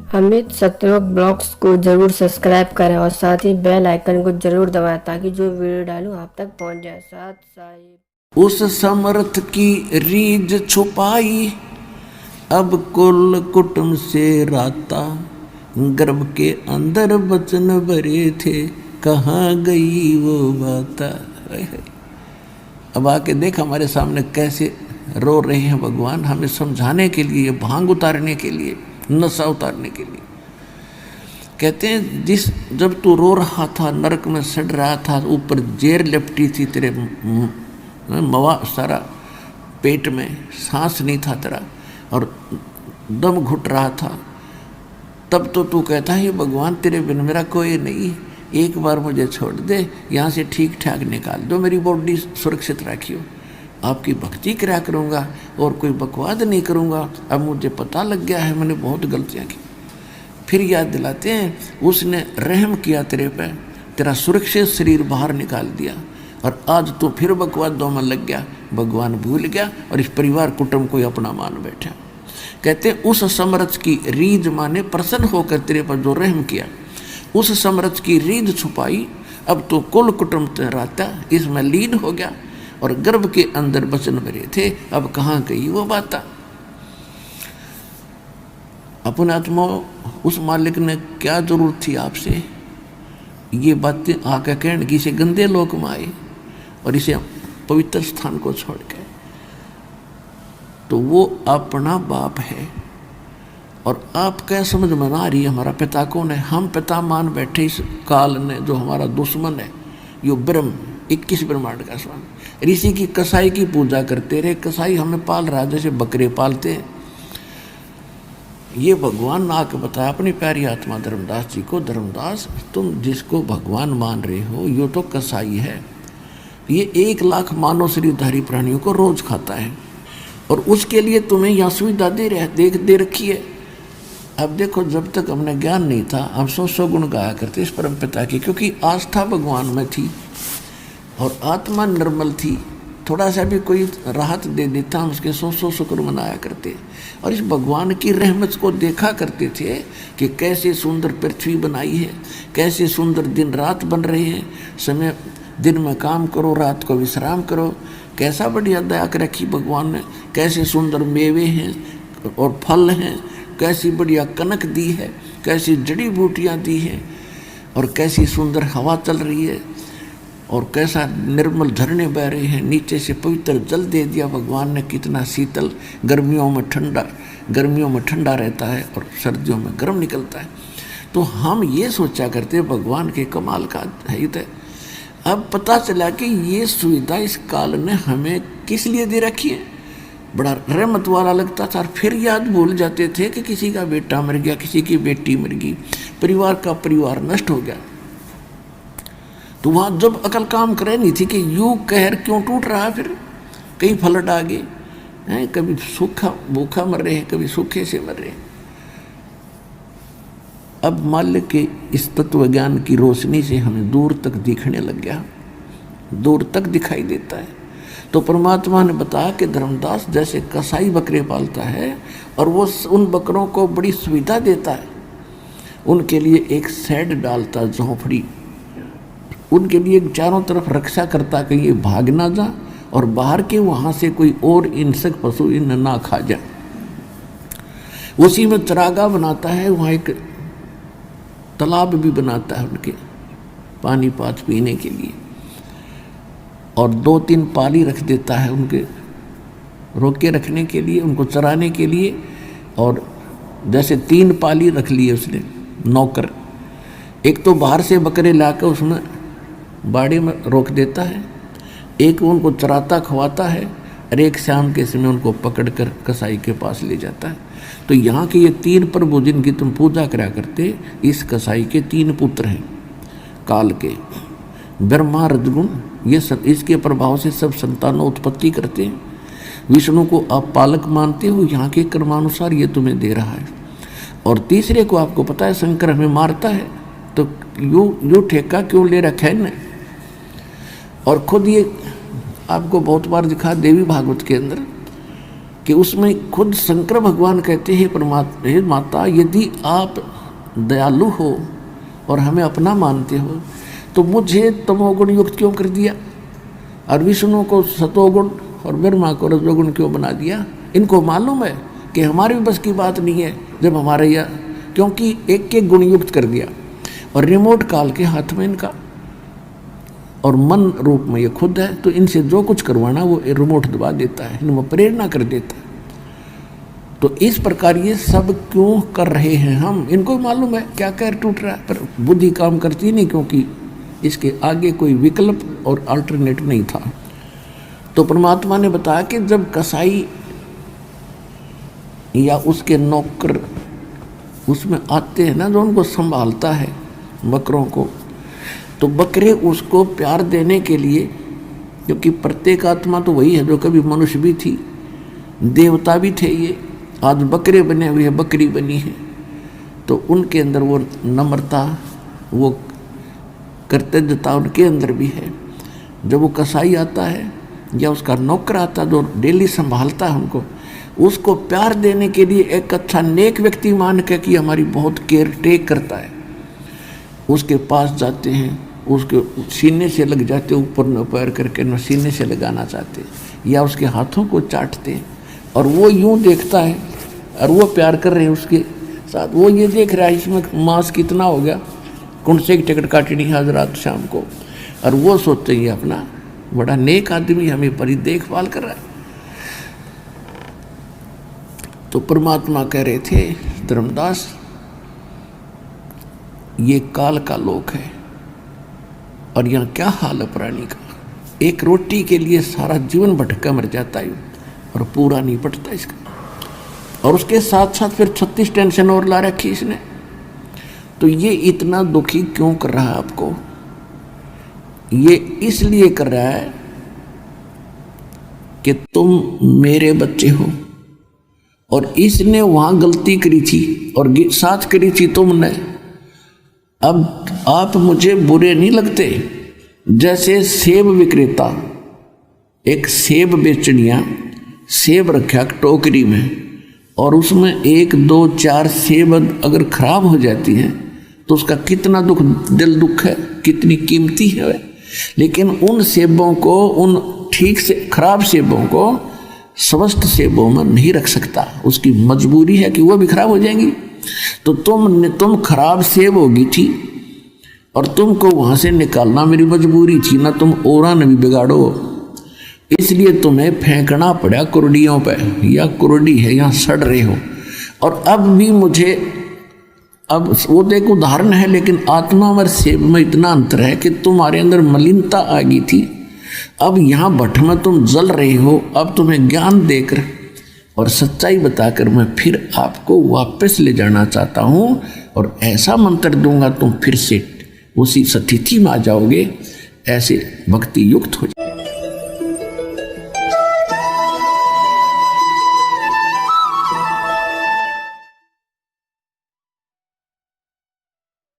Amit सत्यवक blogs को जरूर subscribe करें और साथ ही बेल आइकन को जरूर दबाएं ताकि जो वीडियो डालूं आप तक पहुंच जाए। साथ साहिब उस समर्थ की रीझ छुपाई, अब कुल कुटुंब से राता, गर्भ के अंदर बचन भरे थे, कहाँ गई वो बाता। अब आके देख हमारे सामने कैसे रो रहे हैं भगवान, हमें समझाने के लिए, भांग उतारने के लिए, नशा उतारने के लिए। कहते हैं जब तू रो रहा था, नरक में सड़ रहा था, ऊपर जेर लिपटी थी तेरे मवा सारा पेट में, सांस नहीं था तेरा और दम घुट रहा था, तब तो तू कहता है भगवान तेरे बिन मेरा कोई नहीं, एक बार मुझे छोड़ दे, यहाँ से ठीक ठाक निकाल दो, मेरी बॉडी सुरक्षित रखियो, आपकी भक्ति करा करूँगा और कोई बकवाद नहीं करूँगा। अब मुझे पता लग गया है मैंने बहुत गलतियाँ की। फिर याद दिलाते हैं उसने रहम किया तेरे पे, तेरा सुरक्षित शरीर बाहर निकाल दिया और आज तो फिर बकवादों में लग गया। भगवान भूल गया और इस परिवार कुटुंब को अपना मान बैठा। कहते उस समर्थ की रीझ माने प्रसन्न होकर तेरे पर जो रहम किया, उस समर्थ की रीझ छुपाई, अब तो कुल कुटुंब तेरा इसमें लीन हो गया और गर्भ के अंदर बचन भरे थे, अब कहाँ गई वो बाता। अपने आत्मा उस मालिक ने क्या जरूरत थी आपसे ये बातें आकर कहने की, इसे गंदे लोक में आए और इसे पवित्र स्थान को छोड़ के, तो वो अपना बाप है और आप क्या समझ में ना आ रही है हमारा पिता कौन है। हम पिता मान बैठे इस काल ने जो हमारा दुश्मन है, यो ब्रह्म 21 ब्रह्मांड का स्वामी, ऋषि की कसाई की पूजा करते रहे, कसाई हमें पाल रहा जैसे बकरे पालते हैं। ये भगवान ने आके बताया अपनी प्यारी आत्मा धर्मदास जी को, धर्मदास तुम जिसको भगवान मान रहे हो यो तो कसाई है, ये 1 लाख मानव शरीरधारी प्राणियों को रोज खाता है और उसके लिए तुम्हें यह सुविधा दे रखी है। अब देखो जब तक हमने ज्ञान नहीं था हम 100 गुण गाया करते इस परम पिता की, क्योंकि आस्था भगवान में थी और आत्मा निर्मल थी, थोड़ा सा भी कोई राहत दे देता हम उसके 100 शुक्र मनाया करते और इस भगवान की रहमत को देखा करते थे कि कैसे सुंदर पृथ्वी बनाई है, कैसे सुंदर दिन रात बन रहे हैं, समय दिन में काम करो रात को विश्राम करो, कैसा बढ़िया दया कर रखी भगवान ने, कैसे सुंदर मेवे हैं और फल हैं, कैसी बढ़िया कनक दी है, कैसी जड़ी बूटियाँ दी हैं और कैसी सुंदर हवा चल रही है और कैसा निर्मल झरने बह रहे हैं, नीचे से पवित्र जल दे दिया भगवान ने, कितना शीतल, गर्मियों में ठंडा रहता है और सर्दियों में गर्म निकलता है। तो हम ये सोचा करते भगवान के कमाल का हित है। अब पता चला कि ये सुविधा इस काल ने हमें किस लिए दे रखी है, बड़ा रहमत वाला लगता था और फिर याद भूल जाते थे कि किसी का बेटा मर गया, किसी की बेटी मर गई, परिवार नष्ट हो गया। तो वहाँ जब अकल काम करे नहीं थी कि यूं कहर क्यों टूट रहा, फिर कई फलट आ गए हैं, कभी सूखा भूखा मर रहे हैं, कभी सूखे से मर रहे हैं। अब मालिक के इस तत्व ज्ञान की रोशनी से हमें दूर तक दिखने लग गया, दूर तक दिखाई देता है। तो परमात्मा ने बताया कि धर्मदास जैसे कसाई बकरे पालता है और वो उन बकरों को बड़ी सुविधा देता है, उनके लिए एक शेड डालता, झोंपड़ी, उनके लिए चारों तरफ रक्षा करता कहीं ये भाग ना जा और बाहर के वहाँ से कोई और हिंसक पशु इन ना खा जाए। उसी में चरागाह बनाता है, वहाँ एक तालाब भी बनाता है उनके पानी पात पीने के लिए और 2-3 पाली रख देता है उनके रोके रखने के लिए, उनको चराने के लिए। और जैसे 3 पाली रख लिए उसने नौकर, एक तो बाहर से बकरे लाकर उसमें बाड़ी में रोक देता है, एक उनको चराता खवाता है और एक शाम के समय उनको पकड़कर कसाई के पास ले जाता है। तो यहाँ के ये 3 प्रभु जिनकी तुम पूजा करा करते, इस कसाई के 3 पुत्र हैं काल के, ब्रह्मा रजगुण, ये सब इसके प्रभाव से सब संतानों उत्पत्ति करते हैं। विष्णु को आप पालक मानते हो, यहाँ के कर्मानुसार ये तुम्हें दे रहा है। और तीसरे को आपको पता है शंकर हमें मारता है, तो यो ठेका क्यों ले रखा है न। और खुद ये आपको बहुत बार दिखा देवी भागवत के अंदर कि उसमें खुद शंकर भगवान कहते हैं परमात्मा, हे माता यदि आप दयालु हो और हमें अपना मानते हो तो मुझे तमोगुण युक्त क्यों कर दिया, और विष्णु को सतोगुण और ब्रह्मा को रजोगुण क्यों बना दिया। इनको मालूम है कि हमारे भी बस की बात नहीं है जब हमारे यह, क्योंकि एक एक गुण युक्त कर दिया और रिमोट काल के हाथ में इनका, और मन रूप में ये खुद है, तो इनसे जो कुछ करवाना वो रिमोट दबा देता है, इनमें प्रेरणा कर देता है। तो इस प्रकार ये सब क्यों कर रहे हैं हम, इनको भी मालूम है क्या कैर टूट रहा है, पर बुद्धि काम करती नहीं, क्योंकि इसके आगे कोई विकल्प और अल्टरनेट नहीं था। तो परमात्मा ने बताया कि जब कसाई या उसके नौकर उसमें आते हैं ना, जो उनको संभालता है बकरों को, तो बकरे उसको प्यार देने के लिए, क्योंकि प्रत्येक आत्मा तो वही है जो कभी मनुष्य भी थी, देवता भी थे, ये आज बकरे बने हुए हैं, बकरी बनी है, तो उनके अंदर वो नम्रता, वो कर्तव्यता उनके अंदर भी है। जब वो कसाई आता है या उसका नौकर आता है जो डेली संभालता है उनको, उसको प्यार देने के लिए एक अच्छा नेक व्यक्ति मान के कि हमारी बहुत केयर टेक करता है, उसके पास जाते हैं, उसके सीने से लग जाते, ऊपर न पैर करके न सीने से लगाना चाहते, या उसके हाथों को चाटते हैं, और वो यूं देखता है और वो प्यार कर रहे हैं उसके साथ, वो ये देख रहा है इसमें मांस कितना हो गया, कौन से की टिकट काटनी है आज रात शाम को, और वो सोचते हैं अपना बड़ा नेक आदमी हमें बड़ी देखभाल कर रहा है। तो परमात्मा कह रहे थे धर्मदास, ये काल का लोक है और यहाँ क्या हाल है प्राणी का, एक रोटी के लिए सारा जीवन भटका मर जाता है और पूरा नहीं पटता इसका, और उसके साथ साथ फिर 36 टेंशन और ला रखी इसने। तो ये इतना दुखी क्यों कर रहा है आपको, ये इसलिए कर रहा है कि तुम मेरे बच्चे हो, और इसने वहां गलती करी थी और साथ करी थी तुमने। अब आप मुझे बुरे नहीं लगते, जैसे सेब विक्रेता एक सेब बेचनिया सेब रखा टोकरी में, और उसमें 1 2 4 सेब अगर खराब हो जाती है तो उसका कितना दिल दुख है, कितनी कीमती है। लेकिन उन सेबों को, उन ठीक से खराब सेबों को स्वस्थ सेबों में नहीं रख सकता, उसकी मजबूरी है कि वो भी खराब हो जाएंगी। तो तुम खराब सेब होगी थी और तुमको वहां से निकालना मेरी मजबूरी थी ना, तुम औरा न भी बिगाड़ो, इसलिए तुम्हें फेंकना पड़ा कुर्डियों पे, या कुर्डी है यहाँ सड़ रहे हो। और अब भी मुझे, अब वो तो एक उदाहरण है, लेकिन आत्मा और सेब में इतना अंतर है कि तुम्हारे अंदर मलिनता आ गई थी, अब यहाँ भट्ट में तुम जल रहे हो। अब तुम्हें ज्ञान देकर और सच्चाई बताकर मैं फिर आपको वापस ले जाना चाहता हूँ, और ऐसा मंत्र दूंगा तुम फिर से उसी स्थिति में आ जाओगे, ऐसे भक्ति युक्त हो जाए।